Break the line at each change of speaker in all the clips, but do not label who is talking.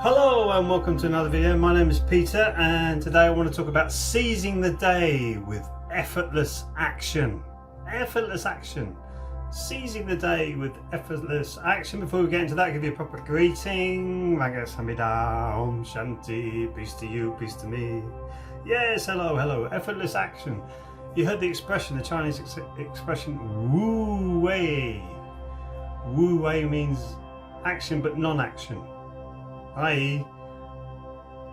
Hello and welcome to another video. My name is Peter and today I want to talk about seizing the day with effortless action. Effortless action. Seizing the day with effortless action. Before we get into that, I'll give you a proper greeting. Samida, Om Shanti, peace to you, peace to me. Yes, hello. Effortless action. You heard the expression, the Chinese expression, Wu Wei. Wu Wei means action but non-action. I.e.,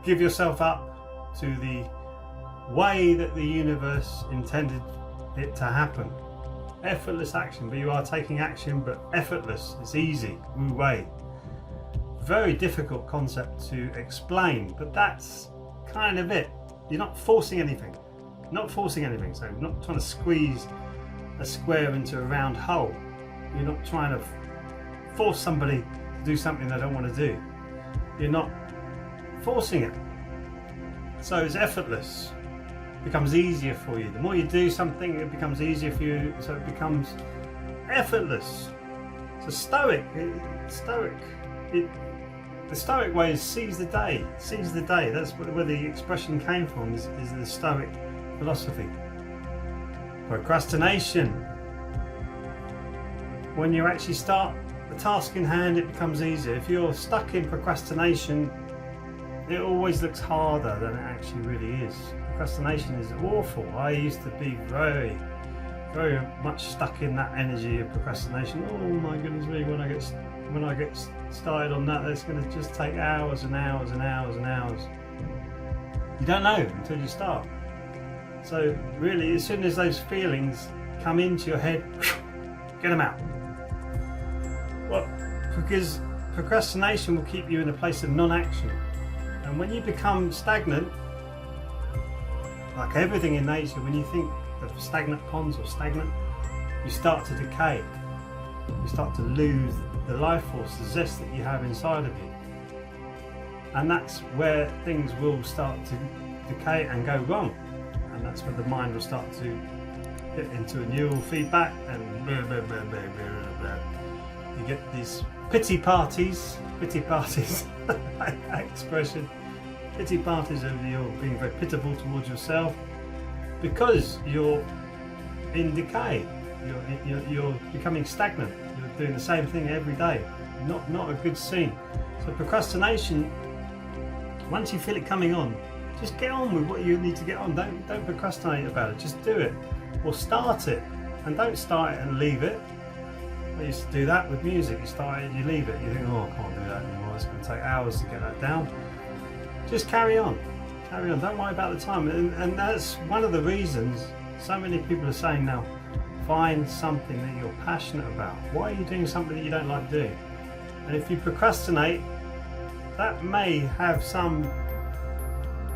give yourself up to the way that the universe intended it to happen. Effortless action, but you are taking action, but effortless. It's easy. Wu Wei. Very difficult concept to explain, but that's kind of it. You're not forcing anything. So you're not trying to squeeze a square into a round hole. You're not trying to force somebody to do something they don't want to do. You're not forcing it. So it's effortless. It becomes easier for you. The more you do something, it becomes easier for you, so it becomes effortless. So stoic. The stoic way is seize the day. Seize the day. That's where the expression came from, is the stoic philosophy. Procrastination. When you actually start the task in hand, it becomes easier. If you're stuck in procrastination, it always looks harder than it actually really is. Procrastination is awful. I used to be very much stuck in that energy of procrastination. Oh my goodness me, when I get started on that, it's going to just take hours and hours and hours and hours. You don't know until you start. So really, as soon as those feelings come into your head, get them out. Well, because procrastination will keep you in a place of non-action, and when you become stagnant, like everything in nature, when you think of stagnant ponds or stagnant, you start to decay. You start to lose the life force, the zest that you have inside of you, and that's where things will start to decay and go wrong, and that's when the mind will start to get into a neural feedback and blah, blah, blah, blah, blah, blah. You get these pity parties, that expression, pity parties of you being very pitiful towards yourself because you're in decay, you're becoming stagnant, you're doing the same thing every day, not a good scene. So procrastination, once you feel it coming on, just get on with what you need to get on. Don't procrastinate about it, just do it, or start it, and don't start it and leave it. I used to do that with music. You start it, you leave it, you think, oh, I can't do that anymore, it's going to take hours to get that down. Just carry on, don't worry about the time. And that's one of the reasons so many people are saying now, find something that you're passionate about. Why are you doing something that you don't like doing? And if you procrastinate, that may have some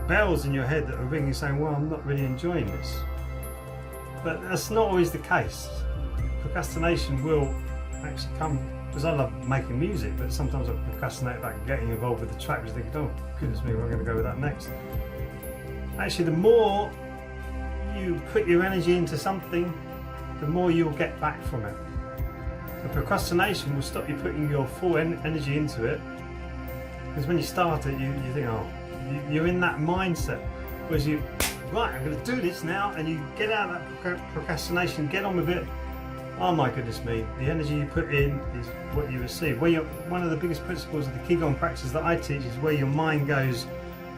bells in your head that are ringing saying, well, I'm not really enjoying this. But that's not always the case. Procrastination will actually come, because I love making music, but sometimes I procrastinate about getting involved with the track because I think, oh goodness me, we're going to go with that next. Actually, the more you put your energy into something, the more you'll get back from it. So procrastination will stop you putting your full energy into it, because when you start it, you think, oh, you're in that mindset, whereas you, right, I'm going to do this now, and you get out of that procrastination, get on with it. Oh my goodness me, the energy you put in is what you receive. One of the biggest principles of the Qigong practice that I teach is where your mind goes,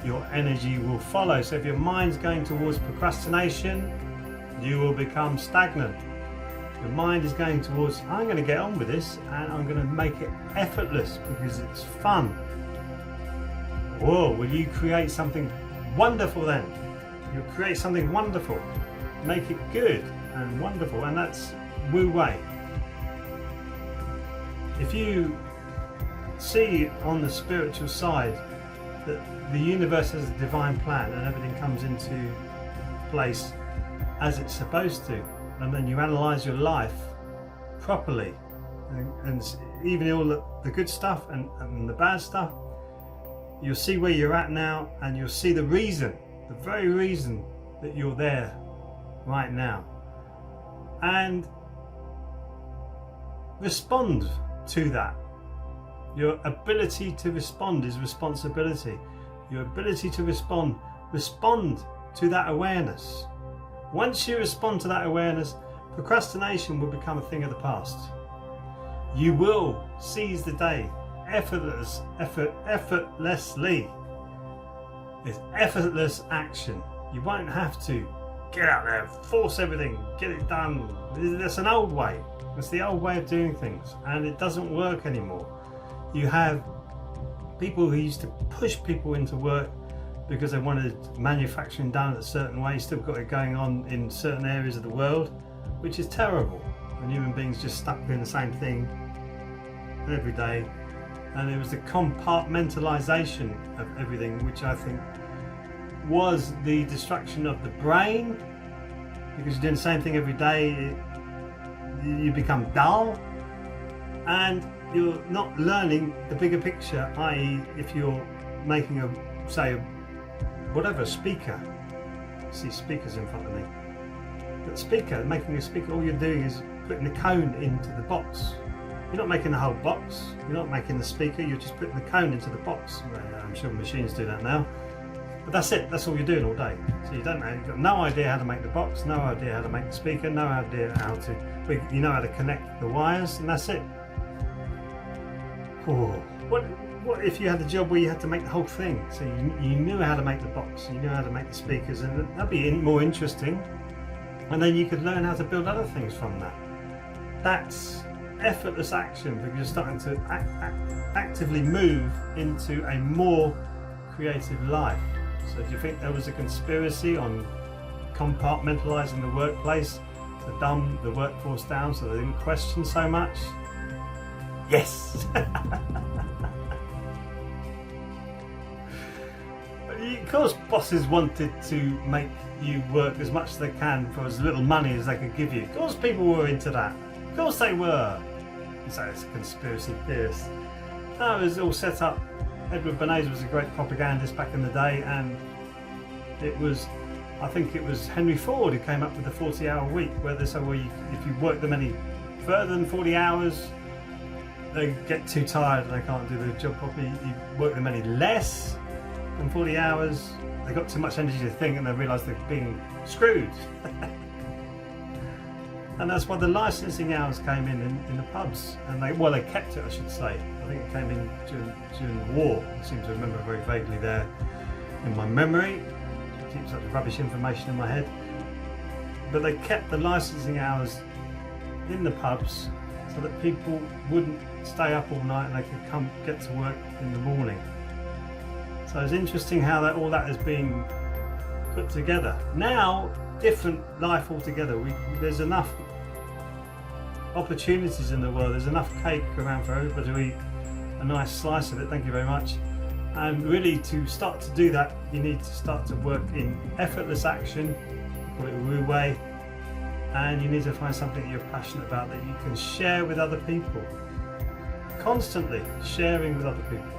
your energy will follow. So if your mind's going towards procrastination, you will become stagnant. Your mind is going towards, I'm going to get on with this and I'm going to make it effortless because it's fun. Whoa, will you create something wonderful then? You'll create something wonderful. Make it good and wonderful, and that's Wu Wei. If you see on the spiritual side that the universe has a divine plan and everything comes into place as it's supposed to, and then you analyze your life properly, and even all the good stuff and the bad stuff, you'll see where you're at now, and you'll see the very reason that you're there right now, and respond to that. Your ability to respond is responsibility. Your ability to respond to that awareness. Once you respond to that awareness, procrastination will become a thing of the past. You will seize the day effortlessly. It's effortless action. You won't have to get out there, force everything, get it done. That's an old way. It's the old way of doing things, and it doesn't work anymore. You have people who used to push people into work because they wanted manufacturing done a certain way, still got it going on in certain areas of the world, which is terrible. And human beings just stuck doing the same thing every day. And it was the compartmentalization of everything, which I think was the destruction of the brain, because you're doing the same thing every day, you become dull, and you're not learning the bigger picture, i.e. if you're making a speaker, see speakers in front of me, but making a speaker, all you're doing is putting the cone into the box. You're not making the whole box, you're not making the speaker, you're just putting the cone into the box. Well, I'm sure machines do that now, but that's it, that's all you're doing all day. So you've got no idea how to make the box, no idea how to make the speaker, no idea how to, you know how to connect the wires, and that's it. Oh, what if you had a job where you had to make the whole thing? So you knew how to make the box, you knew how to make the speakers, and that'd be more interesting. And then you could learn how to build other things from that. That's effortless action, because you're starting to actively move into a more creative life. So do you think there was a conspiracy on compartmentalizing the workplace to dumb the workforce down so they didn't question so much? Yes! Of course bosses wanted to make you work as much as they can for as little money as they could give you. Of course people were into that. Of course they were. So it's a conspiracy theorist. No, it was all set up. Edward Bernays was a great propagandist back in the day, and I think it was Henry Ford who came up with the 40-hour week, where they said, well, if you work them any further than 40 hours, they get too tired and they can't do the job properly. You work them any less than 40 hours, they got too much energy to think, and they realised they're being screwed. And that's why the licensing hours came in the pubs, and they kept it, I should say. I think it came in during the war. I seem to remember very vaguely there in my memory. I keep such rubbish information in my head. But they kept the licensing hours in the pubs so that people wouldn't stay up all night and they could get to work in the morning. So it's interesting how all that is being put together. Now, different life altogether. There's enough opportunities in the world, there's enough cake around for everybody to eat a nice slice of it, thank you very much. And really, to start to do that, you need to start to work in effortless action, call it a Wu way, and you need to find something that you're passionate about that you can share with other people. Constantly sharing with other people.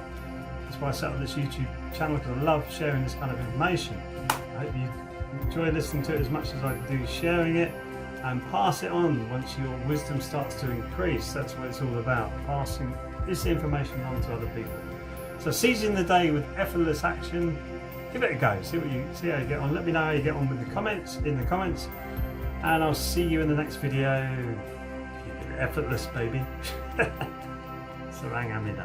That's why I set up this YouTube channel, because I love sharing this kind of information. I hope you enjoy listening to it as much as I do sharing it, and pass it on once your wisdom starts to increase. That's what it's all about, passing this information on to other people. So seizing the day with effortless action, give it a go, see how you get on. Let me know how you get on with the comments, and I'll see you in the next video. Keep it effortless, baby. Sarang Amida.